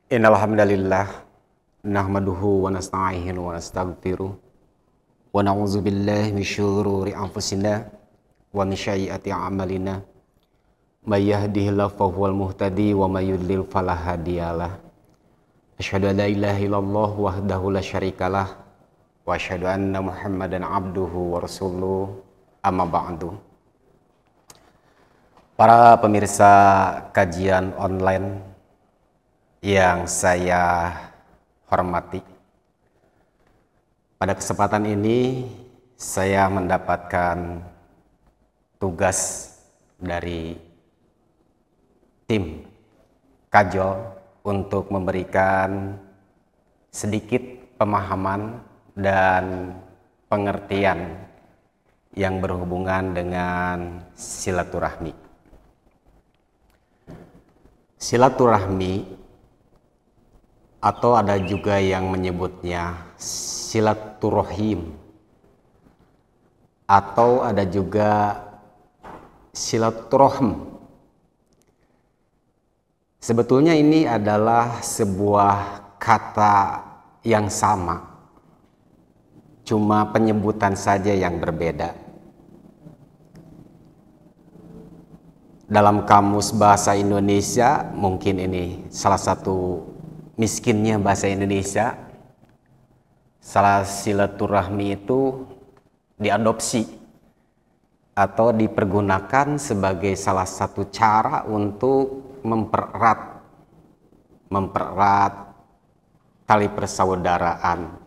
Innal hamdalillah nahmaduhu wa nasta'inu wa nastaghfiruh wa na'udzu billahi min syururi anfusina wa min sayyiati a'malina may yahdihillahu fahuwal muhtadi wa may yudlil fala hadiyalah. Asyhadu an la ilaha illallah wahdahu la syarikalah wa asyhadu anna Muhammadan abduhu wa rasuluh, amma ba'du. Para pemirsa kajian online yang saya hormati, pada kesempatan ini saya mendapatkan tugas dari tim Kajol untuk memberikan sedikit pemahaman dan pengertian yang berhubungan dengan silaturahmi. Silaturahmi, atau ada juga yang menyebutnya silaturahim, atau ada juga silaturahim. Sebetulnya ini adalah sebuah kata yang sama, cuma penyebutan saja yang berbeda. Dalam kamus bahasa Indonesia, mungkin ini salah satu miskinnya bahasa Indonesia, salah silaturahmi itu diadopsi atau dipergunakan sebagai salah satu cara untuk mempererat tali persaudaraan.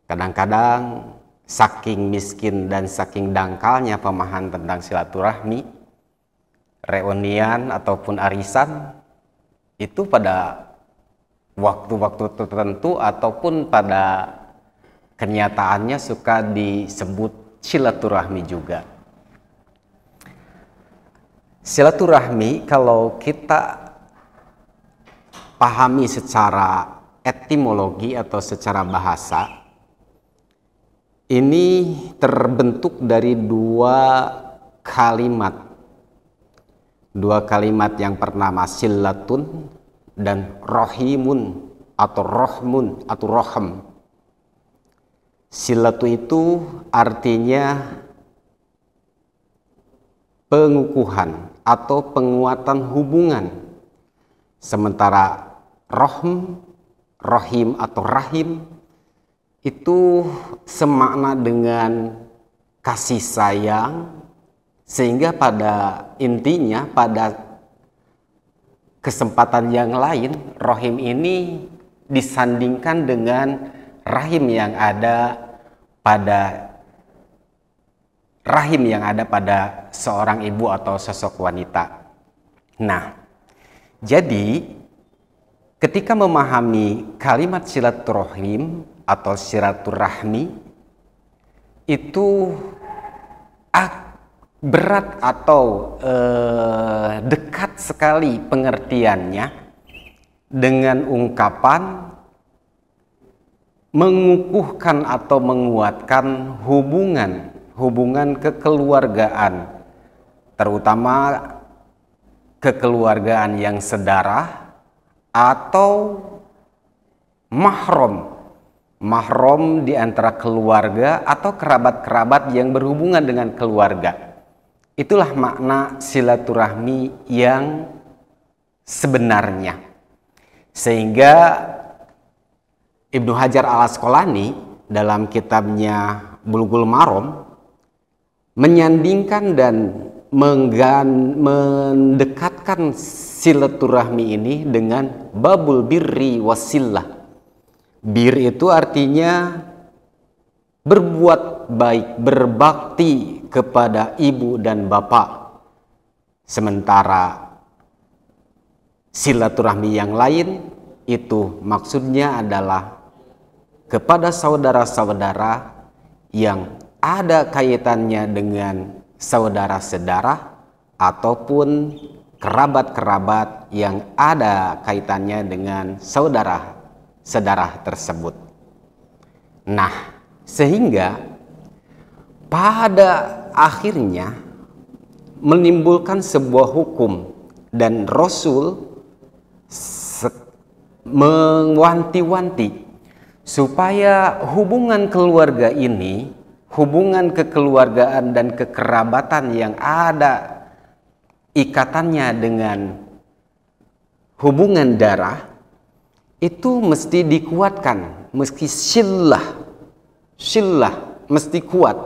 Kadang-kadang saking miskin dan saking dangkalnya pemahaman tentang silaturahmi, reunian ataupun arisan itu pada waktu-waktu tertentu ataupun pada kenyataannya suka disebut silaturahmi juga. Silaturahmi kalau kita pahami secara etimologi atau secara bahasa, ini terbentuk dari dua kalimat yang pertama silatun dan rohimun atau rohmun atau rohem. Silatu itu artinya pengukuhan atau penguatan hubungan, sementara rohim atau rahim itu semakna dengan kasih sayang. Sehingga pada intinya, pada kesempatan yang lain, rohim ini disandingkan dengan rahim yang ada pada seorang ibu atau sosok wanita. Nah, jadi ketika memahami kalimat silaturahim atau silaturahmi itu berat atau dekat sekali pengertiannya dengan ungkapan mengukuhkan atau menguatkan hubungan kekeluargaan, terutama kekeluargaan yang sedarah atau mahram di antara keluarga atau kerabat-kerabat yang berhubungan dengan keluarga. Itulah makna silaturahmi yang sebenarnya. Sehingga Ibnu Hajar al-Asqalani dalam kitabnya Bulughul Maram menyandingkan dan mendekatkan silaturahmi ini dengan babul birri wasillah. Bir itu artinya berbuat baik, berbakti kepada ibu dan bapak. Sementara silaturahmi yang lain itu maksudnya adalah kepada saudara-saudara yang ada kaitannya dengan saudara sedarah ataupun kerabat-kerabat yang ada kaitannya dengan saudara sedarah tersebut. Nah, sehingga pada akhirnya menimbulkan sebuah hukum, dan Rasul mewanti-wanti supaya hubungan keluarga ini, hubungan kekeluargaan dan kekerabatan yang ada ikatannya dengan hubungan darah itu mesti dikuatkan, mesti sillah mesti kuat,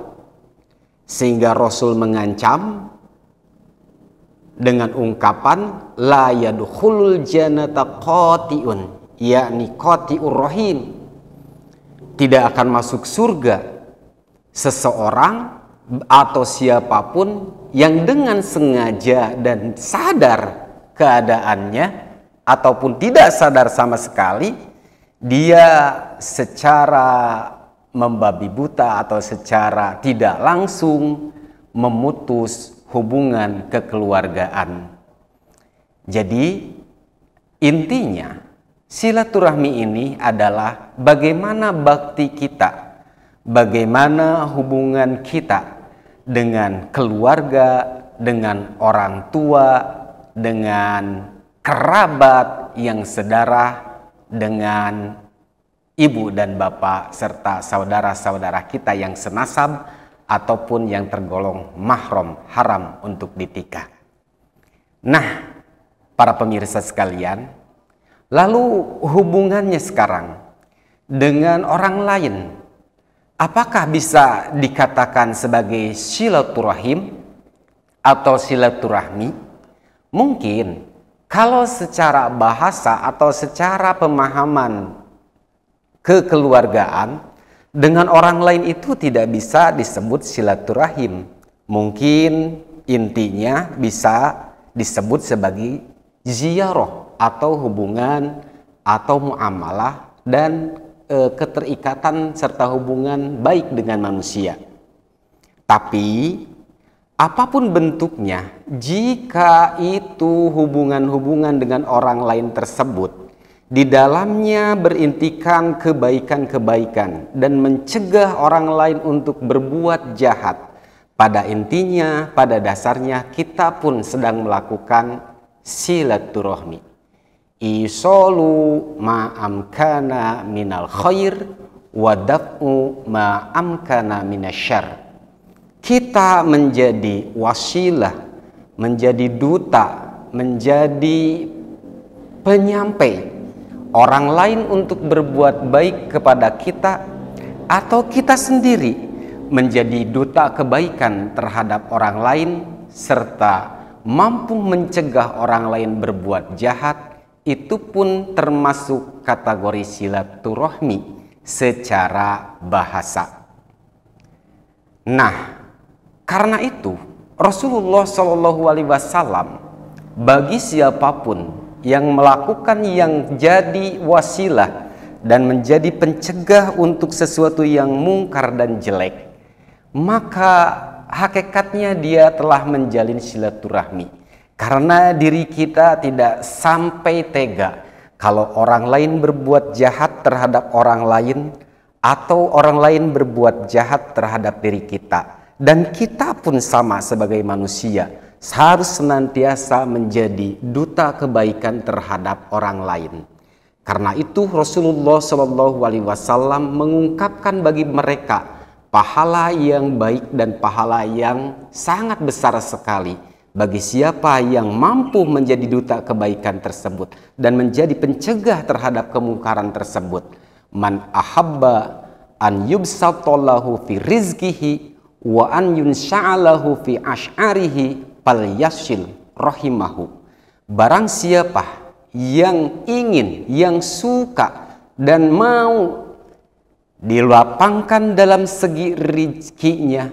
sehingga Rasul mengancam dengan ungkapan la yadkhulul jannata qati'un, yakni qati'ur rahim, tidak akan masuk surga seseorang atau siapapun yang dengan sengaja dan sadar keadaannya ataupun tidak sadar sama sekali, dia secara membabi buta atau secara tidak langsung memutus hubungan kekeluargaan. Jadi intinya silaturahmi ini adalah bagaimana bakti kita, bagaimana hubungan kita dengan keluarga, dengan orang tua, dengan kerabat yang sedarah, dengan ibu dan bapak serta saudara-saudara kita yang senasab ataupun yang tergolong mahram, haram untuk ditikah. Nah, para pemirsa sekalian, lalu hubungannya sekarang dengan orang lain, apakah bisa dikatakan sebagai silaturahim atau silaturahmi? Mungkin kalau secara bahasa atau secara pemahaman kekeluargaan, dengan orang lain itu tidak bisa disebut silaturahim. Mungkin intinya bisa disebut sebagai ziarah atau hubungan atau muamalah dan keterikatan serta hubungan baik dengan manusia. Tapi apapun bentuknya, jika itu hubungan-hubungan dengan orang lain tersebut di dalamnya berintikan kebaikan-kebaikan dan mencegah orang lain untuk berbuat jahat, pada intinya, pada dasarnya kita pun sedang melakukan silaturahmi. Isolu ma'amkana minal khair wa daf'u ma'amkana minasyarr. Kita menjadi wasilah, menjadi duta, menjadi penyampai orang lain untuk berbuat baik kepada kita, atau kita sendiri menjadi duta kebaikan terhadap orang lain serta mampu mencegah orang lain berbuat jahat, itu pun termasuk kategori silaturahmi secara bahasa. Nah, karena itu Rasulullah SAW bagi siapapun yang melakukan yang jadi wasilah dan menjadi pencegah untuk sesuatu yang mungkar dan jelek, maka hakikatnya dia telah menjalin silaturahmi. Karena diri kita tidak sampai tega kalau orang lain berbuat jahat terhadap orang lain atau orang lain berbuat jahat terhadap diri kita. Dan kita pun sama sebagai manusia harus senantiasa menjadi duta kebaikan terhadap orang lain. Karena itu Rasulullah SAW mengungkapkan bagi mereka pahala yang baik dan pahala yang sangat besar sekali bagi siapa yang mampu menjadi duta kebaikan tersebut dan menjadi pencegah terhadap kemungkaran tersebut. Man ahabba an yubsatallahu fi rizkihi wa an yunsha'alahu fi ash'arihi falyasil rahimahu. Barang siapa yang ingin, yang suka dan mau dilapangkan dalam segi rezekinya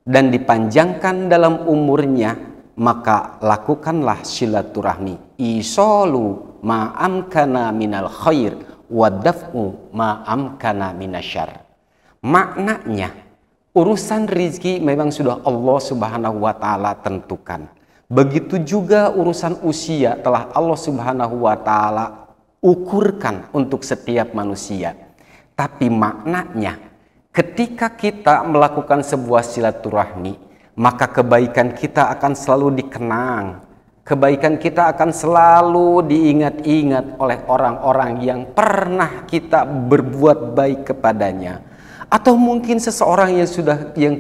dan dipanjangkan dalam umurnya, maka lakukanlah silaturahmi. Isolu ma'amkana minal khair wa daf'u ma'amkana minasyarr. Maknanya, urusan rezeki memang sudah Allah Subhanahu wa Ta'ala tentukan. Begitu juga urusan usia telah Allah Subhanahu wa Ta'ala ukurkan untuk setiap manusia. Tapi maknanya, ketika kita melakukan sebuah silaturahmi, maka kebaikan kita akan selalu dikenang, Kebaikan kita akan selalu diingat-ingat oleh orang-orang yang pernah kita berbuat baik kepadanya. Atau mungkin seseorang yang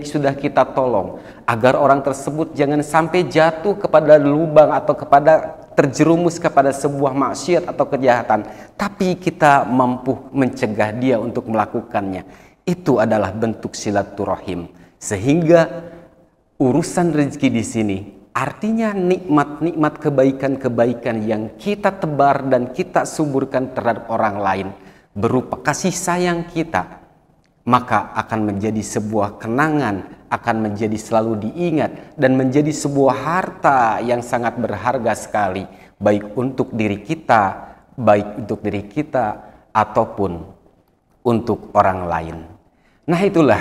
sudah kita tolong, agar orang tersebut jangan sampai jatuh kepada lubang atau terjerumus kepada sebuah maksiat atau kejahatan, tapi kita mampu mencegah dia untuk melakukannya. Itu adalah bentuk silaturahim. Sehingga urusan rezeki di sini artinya nikmat-nikmat kebaikan-kebaikan yang kita tebar dan kita suburkan terhadap orang lain berupa kasih sayang kita, maka akan menjadi sebuah kenangan, akan menjadi selalu diingat dan menjadi sebuah harta yang sangat berharga sekali, baik untuk diri kita ataupun untuk orang lain. Nah, itulah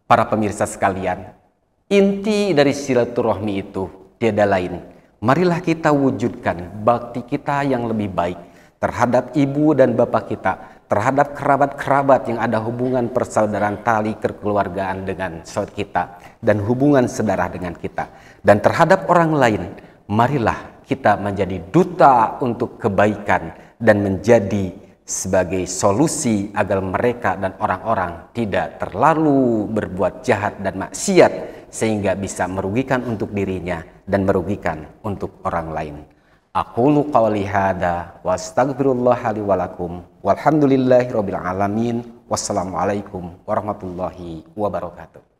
para pemirsa sekalian, inti dari silaturahmi itu tiada lain. Marilah kita wujudkan bakti kita yang lebih baik terhadap ibu dan bapak kita, terhadap kerabat-kerabat yang ada hubungan persaudaraan tali kekeluargaan dengan saudara kita dan hubungan sedarah dengan kita, dan terhadap orang lain. Marilah kita menjadi duta untuk kebaikan dan menjadi sebagai solusi agar mereka dan orang-orang tidak terlalu berbuat jahat dan maksiat sehingga bisa merugikan untuk dirinya dan merugikan untuk orang lain. Aqulu qawli hadza wa astaghfirullah li wa lakum walhamdulillahirabbil alamin. Wassalamualaikum warahmatullahi wabarakatuh.